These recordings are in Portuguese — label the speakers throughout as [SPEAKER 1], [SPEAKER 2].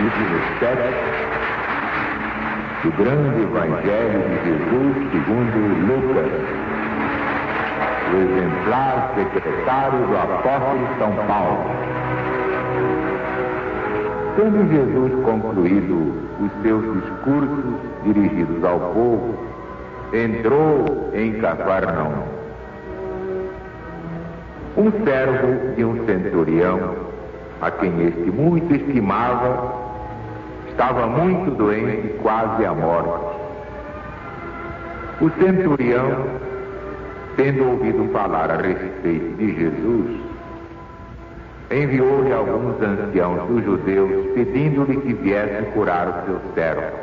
[SPEAKER 1] capítulo 7 do grande Evangelho de Jesus segundo Lucas, o exemplar secretário do apóstolo São Paulo. Tendo Jesus concluído os seus discursos dirigidos ao povo, entrou em Cafarnaum. Um servo de um centurião, a quem este muito estimava, estava muito doente, quase à morte. O centurião, tendo ouvido falar a respeito de Jesus, enviou-lhe alguns anciãos dos judeus, pedindo-lhe que viesse curar o seu servo.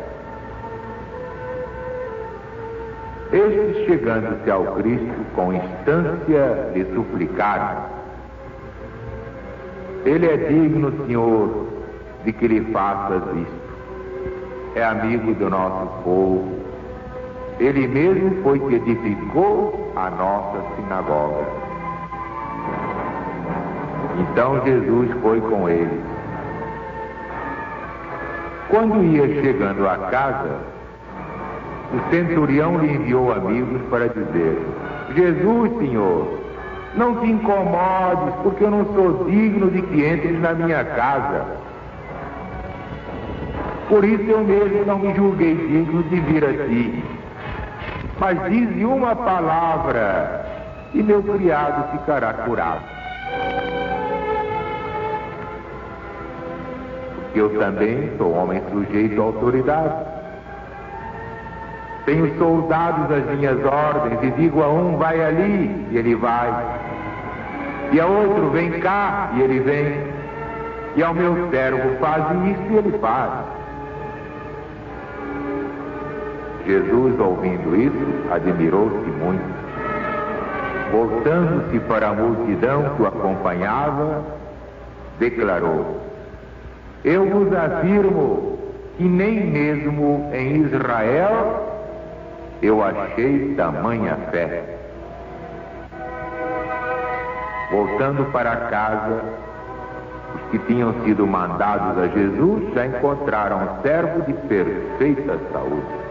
[SPEAKER 1] Estes, chegando-se ao Cristo, com instância lhe suplicaram: Ele é digno, Senhor, de que lhe faças isto. É amigo do nosso povo. Ele mesmo foi que edificou a nossa sinagoga. Então Jesus foi com eles. Quando ia chegando à casa, o centurião lhe enviou amigos para dizer: Jesus, Senhor, não te incomodes, porque eu não sou digno de que entres na minha casa. Por isso eu mesmo não me julguei digno de vir a ti. Mas dize uma palavra e meu criado ficará curado. Porque eu também sou homem sujeito à autoridade. Tenho soldados às minhas ordens e digo a um: vai ali, e ele vai. E a outro: vem cá, e ele vem. E ao meu servo: faz isso, e ele faz. Jesus, ouvindo isso, admirou-se muito. Voltando-se para a multidão que o acompanhava, declarou: eu vos afirmo que nem mesmo em Israel eu achei tamanha fé. Voltando para casa, os que tinham sido mandados a Jesus já encontraram um servo de perfeita saúde.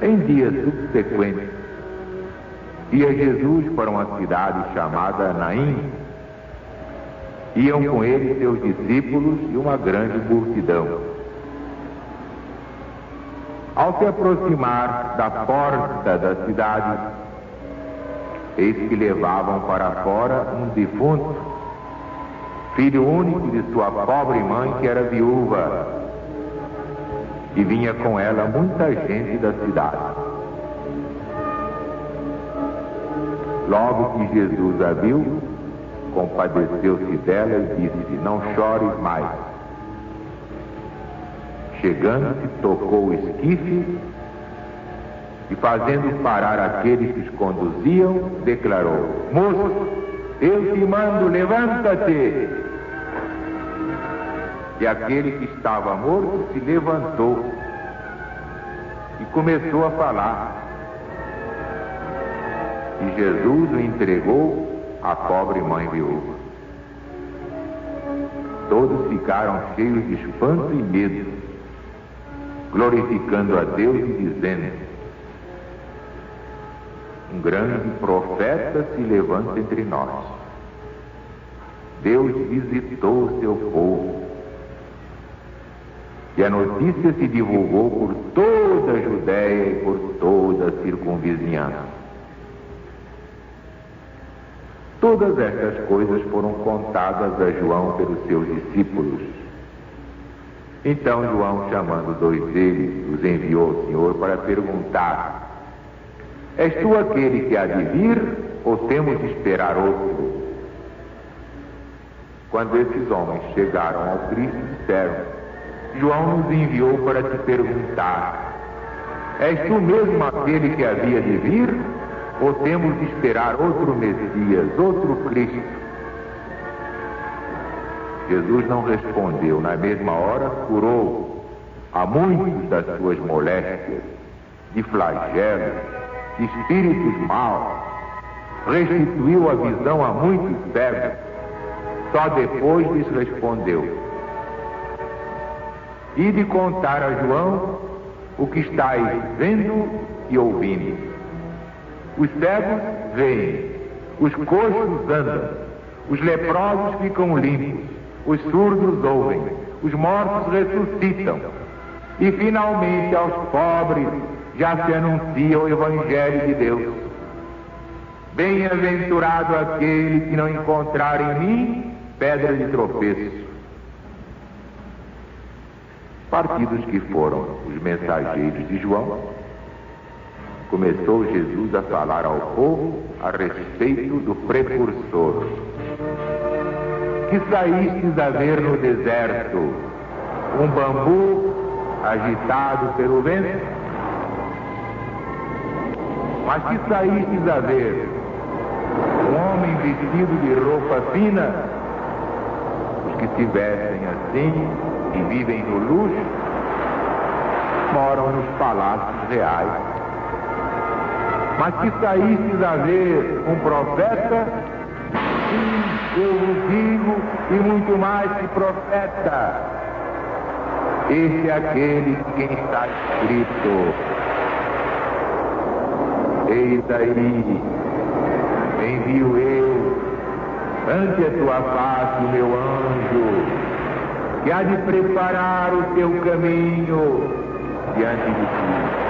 [SPEAKER 1] Em dias subsequentes, ia Jesus para uma cidade chamada Naim. Iam com ele seus discípulos e uma grande multidão. Ao se aproximar da porta da cidade, eis que levavam para fora um defunto, filho único de sua pobre mãe, que era viúva, e vinha com ela muita gente da cidade. Logo que Jesus a viu, compadeceu-se dela e disse: não chores mais. Chegando-se, tocou o esquife e, fazendo parar aqueles que os conduziam, declarou: moço, eu te mando, levanta-te. E aquele que estava morto se levantou e começou a falar. E Jesus o entregou à pobre mãe viúva. Todos ficaram cheios de espanto e medo, glorificando a Deus e dizendo: um grande profeta se levanta entre nós. Deus visitou o seu povo. E a notícia se divulgou por toda a Judéia e por toda a circunvizinhança. Todas estas coisas foram contadas a João pelos seus discípulos. Então João, chamando dois deles, os enviou ao Senhor para perguntar: és tu aquele que há de vir, ou temos de esperar outro? Quando esses homens chegaram ao Cristo, disseram: João nos enviou para te perguntar: és tu mesmo aquele que havia de vir, ou temos de esperar outro Messias, outro Cristo? Jesus não respondeu. Na mesma hora, curou a muitos das suas moléstias, de flagelos, de espíritos maus, restituiu a visão a muitos cegos, Só depois lhes respondeu: ide contar a João o que estáis vendo e ouvindo. Os cegos veem, os coxos andam, os leprosos ficam limpos, os surdos ouvem, os mortos ressuscitam, e finalmente aos pobres já se anuncia o Evangelho de Deus. Bem-aventurado aquele que não encontrar em mim pedra de tropeço. Partidos que foram os mensageiros de João, começou Jesus a falar ao povo a respeito do precursor. Que saístes a ver no deserto um bambu agitado pelo vento? Mas que saístes a ver um homem vestido de roupa fina? Os que se vestem assim e vivem no luxo moram nos palácios reais. Mas que saístes a ver um profeta? Sim, eu vos digo, e muito mais que profeta. Esse é aquele de quem está escrito: eis aí, envio eu ante a tua face o meu anjo, que há de preparar o teu caminho diante de ti.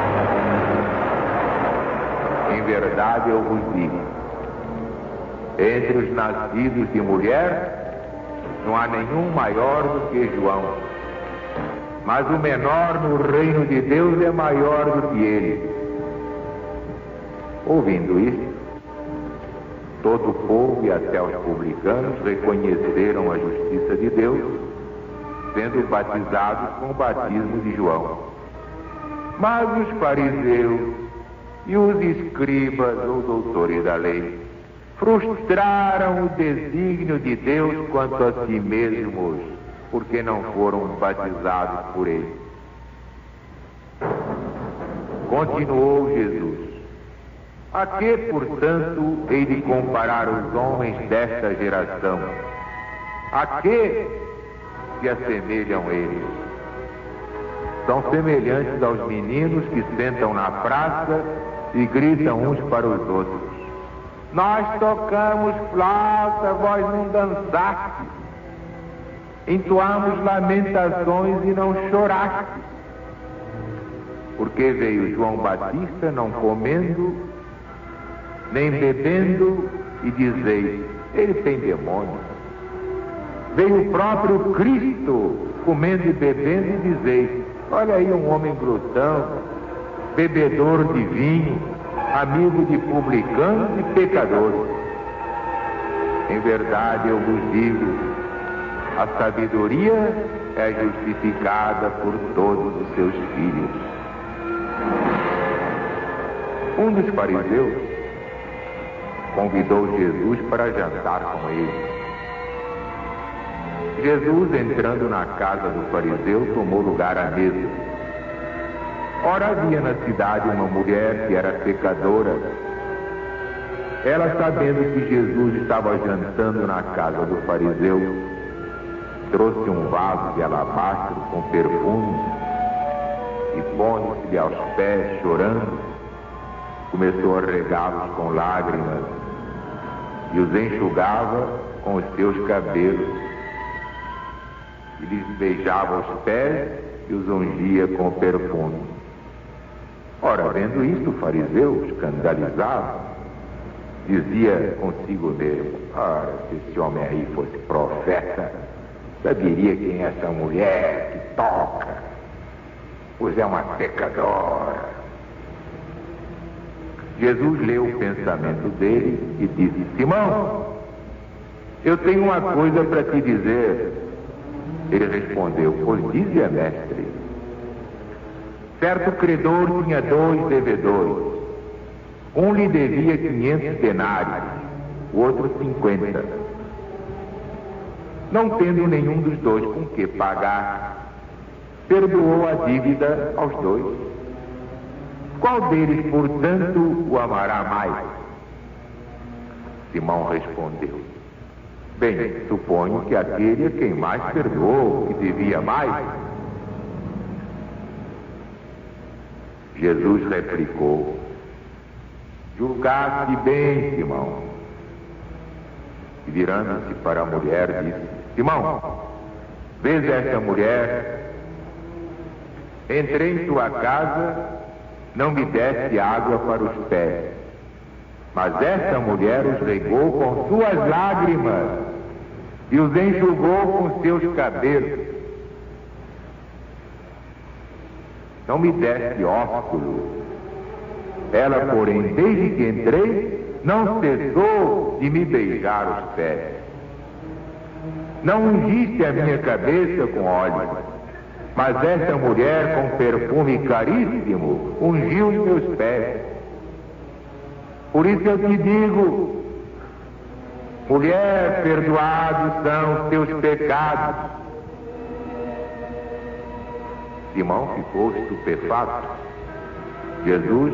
[SPEAKER 1] Em verdade eu vos digo, entre os nascidos de mulher não há nenhum maior do que João, mas o menor no reino de Deus é maior do que ele. Ouvindo isto, todo o povo e até os publicanos reconheceram a justiça de Deus, sendo batizados com o batismo de João. Mas os fariseus e os escribas ou doutores da lei frustraram o desígnio de Deus quanto a si mesmos, porque não foram batizados por ele. Continuou Jesus: a que, portanto, hei de comparar os homens desta geração? A que se assemelham eles? São semelhantes aos meninos que sentam na praça e gritam uns para os outros: nós tocamos flauta, vós não dançastes. Entoamos lamentações e não chorastes. Porque veio João Batista não comendo, nem bebendo, e dizeis: ele tem demônio. Veio o próprio Cristo comendo e bebendo, e dizeis: olha aí um homem glutão, bebedor de vinho, amigo de publicanos e pecadores. Em verdade eu vos digo, a sabedoria é justificada por todos os seus filhos. Um dos fariseus convidou Jesus para jantar com ele. Jesus, entrando na casa do fariseu, tomou lugar à mesa. Ora, havia na cidade uma mulher que era pecadora. Ela, sabendo que Jesus estava jantando na casa do fariseu, trouxe um vaso de alabastro com perfume e, pondo-se-lhe aos pés, chorando, começou a regá-los com lágrimas e os enxugava com os seus cabelos, e lhes beijava os pés e os ungia com perfume. Ora, vendo isto, o fariseu, escandalizado, dizia consigo mesmo: ora, se esse homem aí fosse profeta, saberia quem é essa mulher que toca, pois é uma pecadora. Jesus leu o pensamento dele e disse: Simão, eu tenho uma coisa para te dizer. Ele respondeu: pois dize, mestre. Certo credor tinha 2 devedores. Um lhe devia 500 denários, o outro 50. Não tendo nenhum dos dois com que pagar, perdoou a dívida aos 2. Qual deles, portanto, o amará mais? Simão respondeu: Bem, suponho que aquele é quem mais perdoou, que devia mais. Jesus replicou: julgaste bem, Simão. E virando-se para a mulher, disse: Simão, vês esta mulher? Entrei em tua casa, não me deste água para os pés, mas esta mulher os regou com suas lágrimas e os enxugou com seus cabelos. Não me deste ósculo. Ela, porém, desde que entrei, não cessou de me beijar os pés. Não ungiste a minha cabeça com óleo, mas esta mulher, com perfume caríssimo, ungiu os meus pés. Por isso eu te digo, mulher, perdoados são os teus pecados. Simão ficou estupefato. Jesus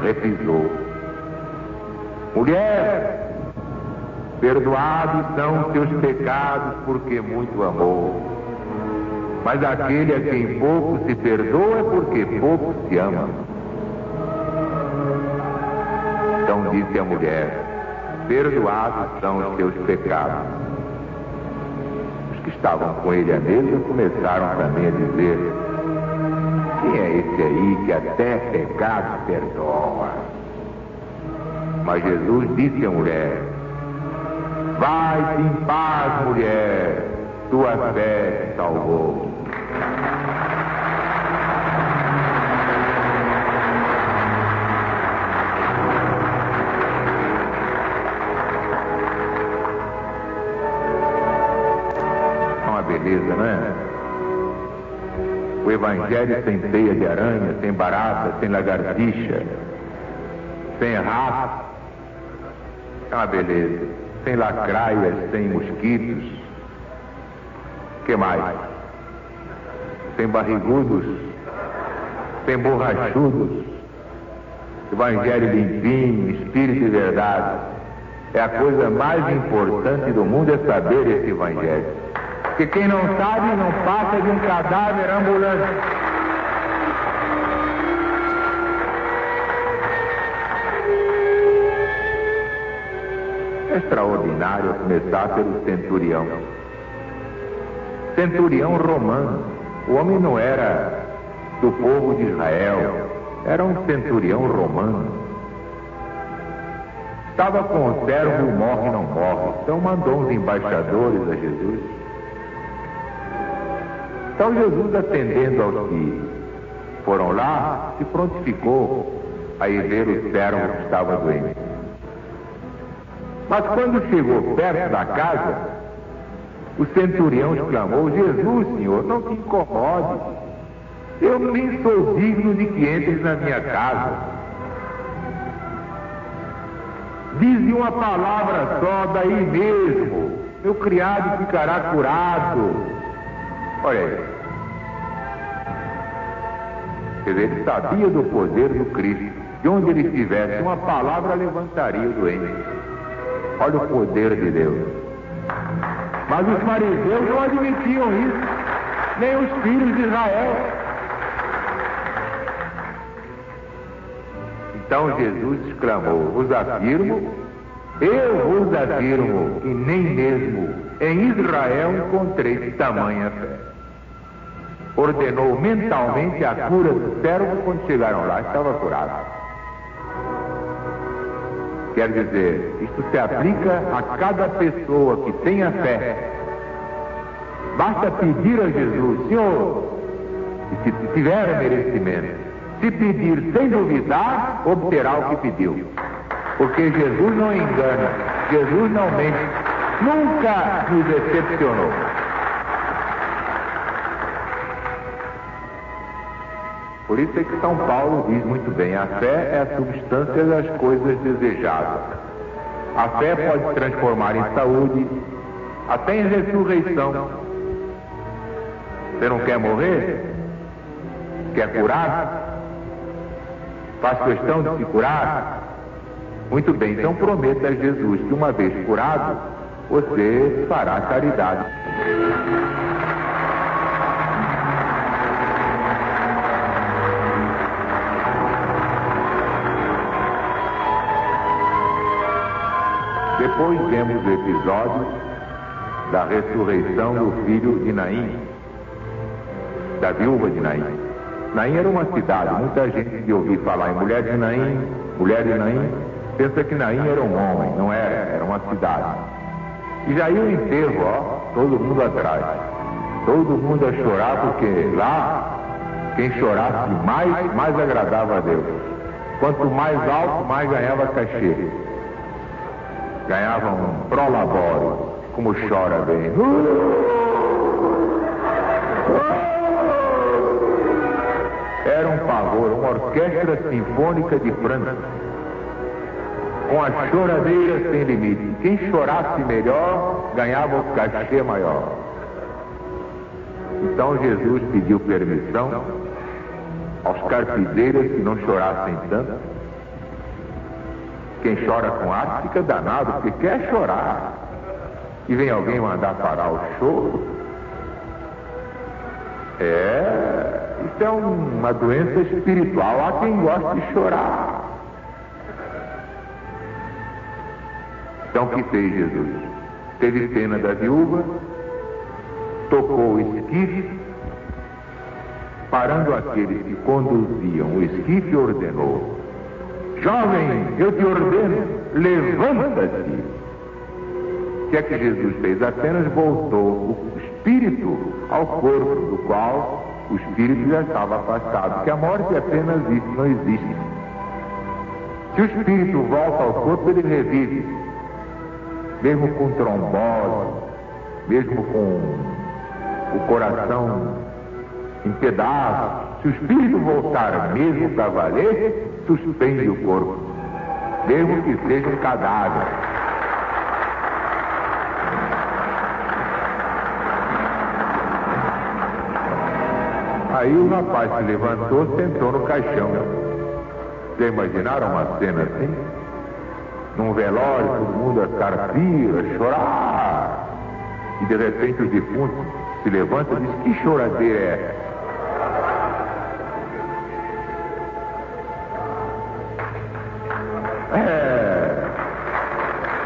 [SPEAKER 1] reprisou: mulher, perdoados são os teus pecados, porque muito amou. Mas aquele a quem pouco se perdoa é porque pouco se ama. Então disse a mulher: perdoados são os teus pecados. Os que estavam com ele à mesa começaram também a dizer: quem é esse aí que até pecado perdoa? Mas Jesus disse à mulher: vai-te em paz, mulher, tua fé te salvou. Beleza, não é? O Evangelho sem teia de aranha, sem barata, sem lagartixa, sem rato. É uma beleza. Sem lacraias, sem mosquitos. Que mais? Sem barrigudos, sem borrachudos. Evangelho limpinho, espírito e verdade. É a coisa mais importante do mundo, é saber esse Evangelho. Porque quem não sabe não passa de um cadáver ambulante. É extraordinário começar pelo centurião. Centurião romano. O homem não era do povo de Israel, era um centurião romano. Estava com o servo, morre, não morre. Então mandou uns embaixadores a Jesus. Então Jesus, atendendo aos que foram lá, se prontificou a ir ver o servo que estava doente. Mas quando chegou perto da casa, o centurião exclamou: Jesus, Senhor, não te incomode. Eu nem sou digno de que entres na minha casa. Dize uma palavra só, daí mesmo meu criado ficará curado. Olha aí. Quer dizer, ele sabia do poder do Cristo. De onde ele estivesse, uma palavra levantaria o doente. Olha o poder de Deus. Mas os fariseus não admitiam isso, nem os filhos de Israel. Então Jesus exclamou: vos afirmo, eu vos afirmo, que nem mesmo em Israel encontrei tamanha fé. Ordenou mentalmente a cura do servo. Quando chegaram lá, estava curado. Quer dizer, isto se aplica a cada pessoa que tenha fé. Basta pedir a Jesus: Senhor, e se tiver merecimento, se pedir sem duvidar, obterá o que pediu. Porque Jesus não engana, Jesus não mente, nunca nos decepcionou. Por isso é que São Paulo diz muito bem: a fé é a substância das coisas desejadas. A fé pode se transformar em saúde, até em ressurreição. Você não quer morrer? Quer curar? Faz questão de se curar? Muito bem, então prometa a Jesus que uma vez curado, você fará caridade. Depois vemos o episódio da ressurreição do filho de Naim, da viúva de Naim. Naim era uma cidade, muita gente de ouvir falar em mulher de Naim, pensa que Naim era um homem, não era, era uma cidade. E já ia o enterro, ó, todo mundo atrás, todo mundo a chorar, porque lá, quem chorasse mais agradava a Deus. Quanto mais alto, mais ganhava cachê. Ganhava um prolabore, como chora bem. Era um pavor, uma orquestra sinfônica de pranto, com a choradeira sem limite. Quem chorasse melhor, ganhava o cachê maior. Então Jesus pediu permissão aos carpideiros que não chorassem tanto. Quem chora com arte fica danado, porque quer chorar. E vem alguém mandar parar o choro. Isso é uma doença espiritual. Há quem gosta de chorar. Então o que fez Jesus? Teve pena da viúva, tocou o esquife, parando aqueles que conduziam o esquife, ordenou: jovem, eu te ordeno, levanta-te. O que é que Jesus fez? Apenas voltou o espírito ao corpo, do qual o espírito já estava afastado, porque a morte é apenas isso, não existe. Se o espírito volta ao corpo, ele revive, mesmo com trombose, mesmo com o coração em pedaços. Se o espírito voltar mesmo para valer, suspende o corpo, mesmo que seja um cadáver. Aí o rapaz se levantou, sentou no caixão. Já imaginaram uma cena assim? Num velório, todo mundo a carpir, a chorar. E de repente o defunto se levanta e diz: que choradeira é essa?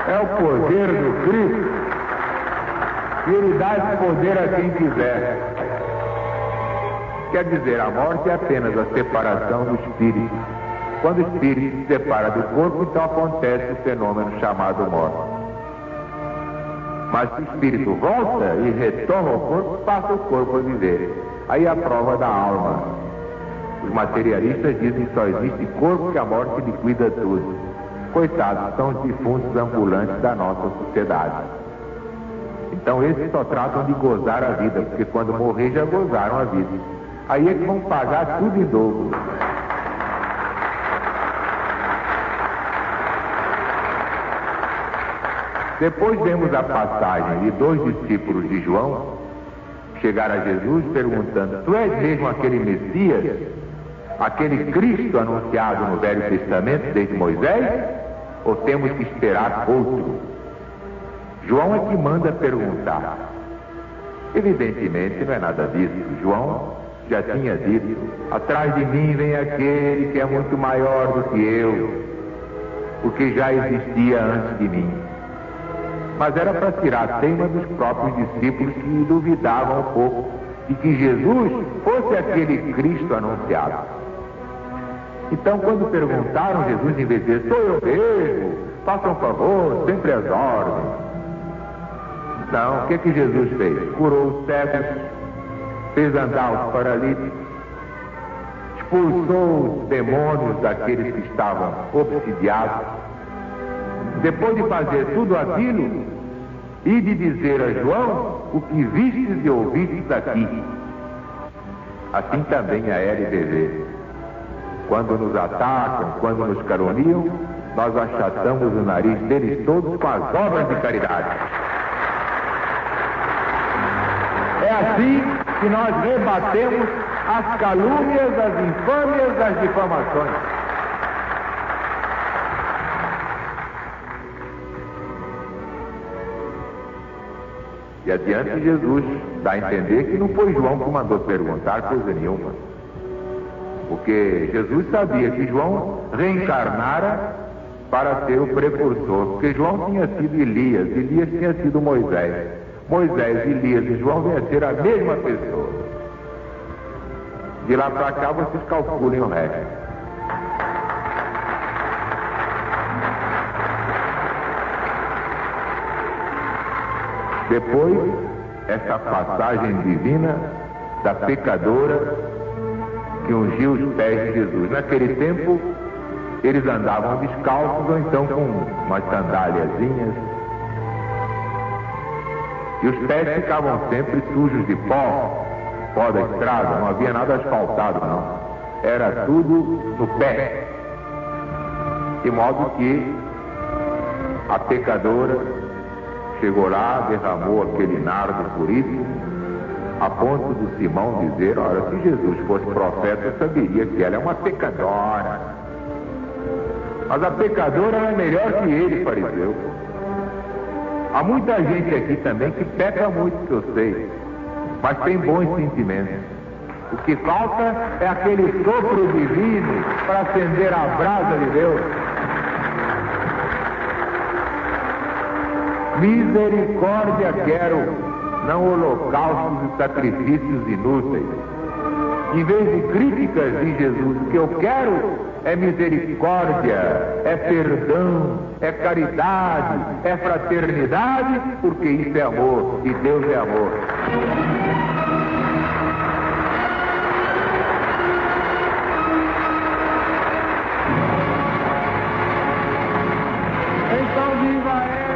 [SPEAKER 1] É o poder do Cristo. E ele dá esse poder a quem quiser. Quer dizer, a morte é apenas a separação do espírito. Quando o espírito se separa do corpo, então acontece o fenômeno chamado morte. Mas se o espírito volta e retoma o corpo, passa o corpo a viver. Aí é a prova da alma. Os materialistas dizem que só existe corpo, que a morte liquida tudo. Coitados, são os defuntos ambulantes da nossa sociedade. Então esses só tratam de gozar a vida, porque quando morrer já gozaram a vida. Aí é que vão pagar tudo em dobro. Depois vemos a passagem de 2 discípulos de João chegar a Jesus perguntando: tu és mesmo aquele Messias, aquele Cristo anunciado no Velho Testamento desde Moisés, ou temos que esperar outro? João é que manda perguntar. Evidentemente não é nada disso. João já tinha dito: atrás de mim vem aquele que é muito maior do que eu, porque já existia antes de mim. Mas era para tirar a teima dos próprios discípulos que duvidavam um pouco de que Jesus fosse aquele Cristo anunciado. Então, quando perguntaram, Jesus, em vez de dizer: sou eu mesmo, façam um favor, sempre as ordens. Não, o que Jesus fez? Curou os cegos, fez andar os paralíticos, expulsou os demônios daqueles que estavam obsidiados. Depois de fazer tudo aquilo, e de dizer a João o que vistes e ouvistes aqui. Assim também a LBV. Quando nos atacam, quando nos caluniam, nós achatamos o nariz deles todos com as obras de caridade. É assim que nós rebatemos as calúnias, as infâmias, as difamações. E adiante Jesus dá a entender que não foi João que mandou perguntar coisa nenhuma. Porque Jesus sabia que João reencarnara para ser o precursor. Porque João tinha sido Elias, Elias tinha sido Moisés. Moisés, Elias e João vêm a ser a mesma pessoa. De lá para cá vocês calculem o resto. Depois, essa passagem divina da pecadora que ungiu os pés de Jesus. Naquele tempo, eles andavam descalços ou então com umas sandáliazinhas. E os pés ficavam sempre sujos de pó da estrada, não havia nada asfaltado, não. Era tudo no pé. De modo que a pecadora chegou lá, derramou aquele nardo puríssimo, a ponto do Simão dizer: olha, se Jesus fosse profeta, eu saberia que ela é uma pecadora. Mas a pecadora é melhor que ele, fariseu. Há muita gente aqui também que peca muito, que eu sei, mas tem bons sentimentos. O que falta é aquele sopro divino para acender a brasa de Deus. Misericórdia quero, não holocaustos e sacrifícios inúteis. Em vez de críticas de Jesus, o que eu quero é misericórdia, é perdão, é caridade, é fraternidade, porque isso é amor e Deus é amor. Então viva ele!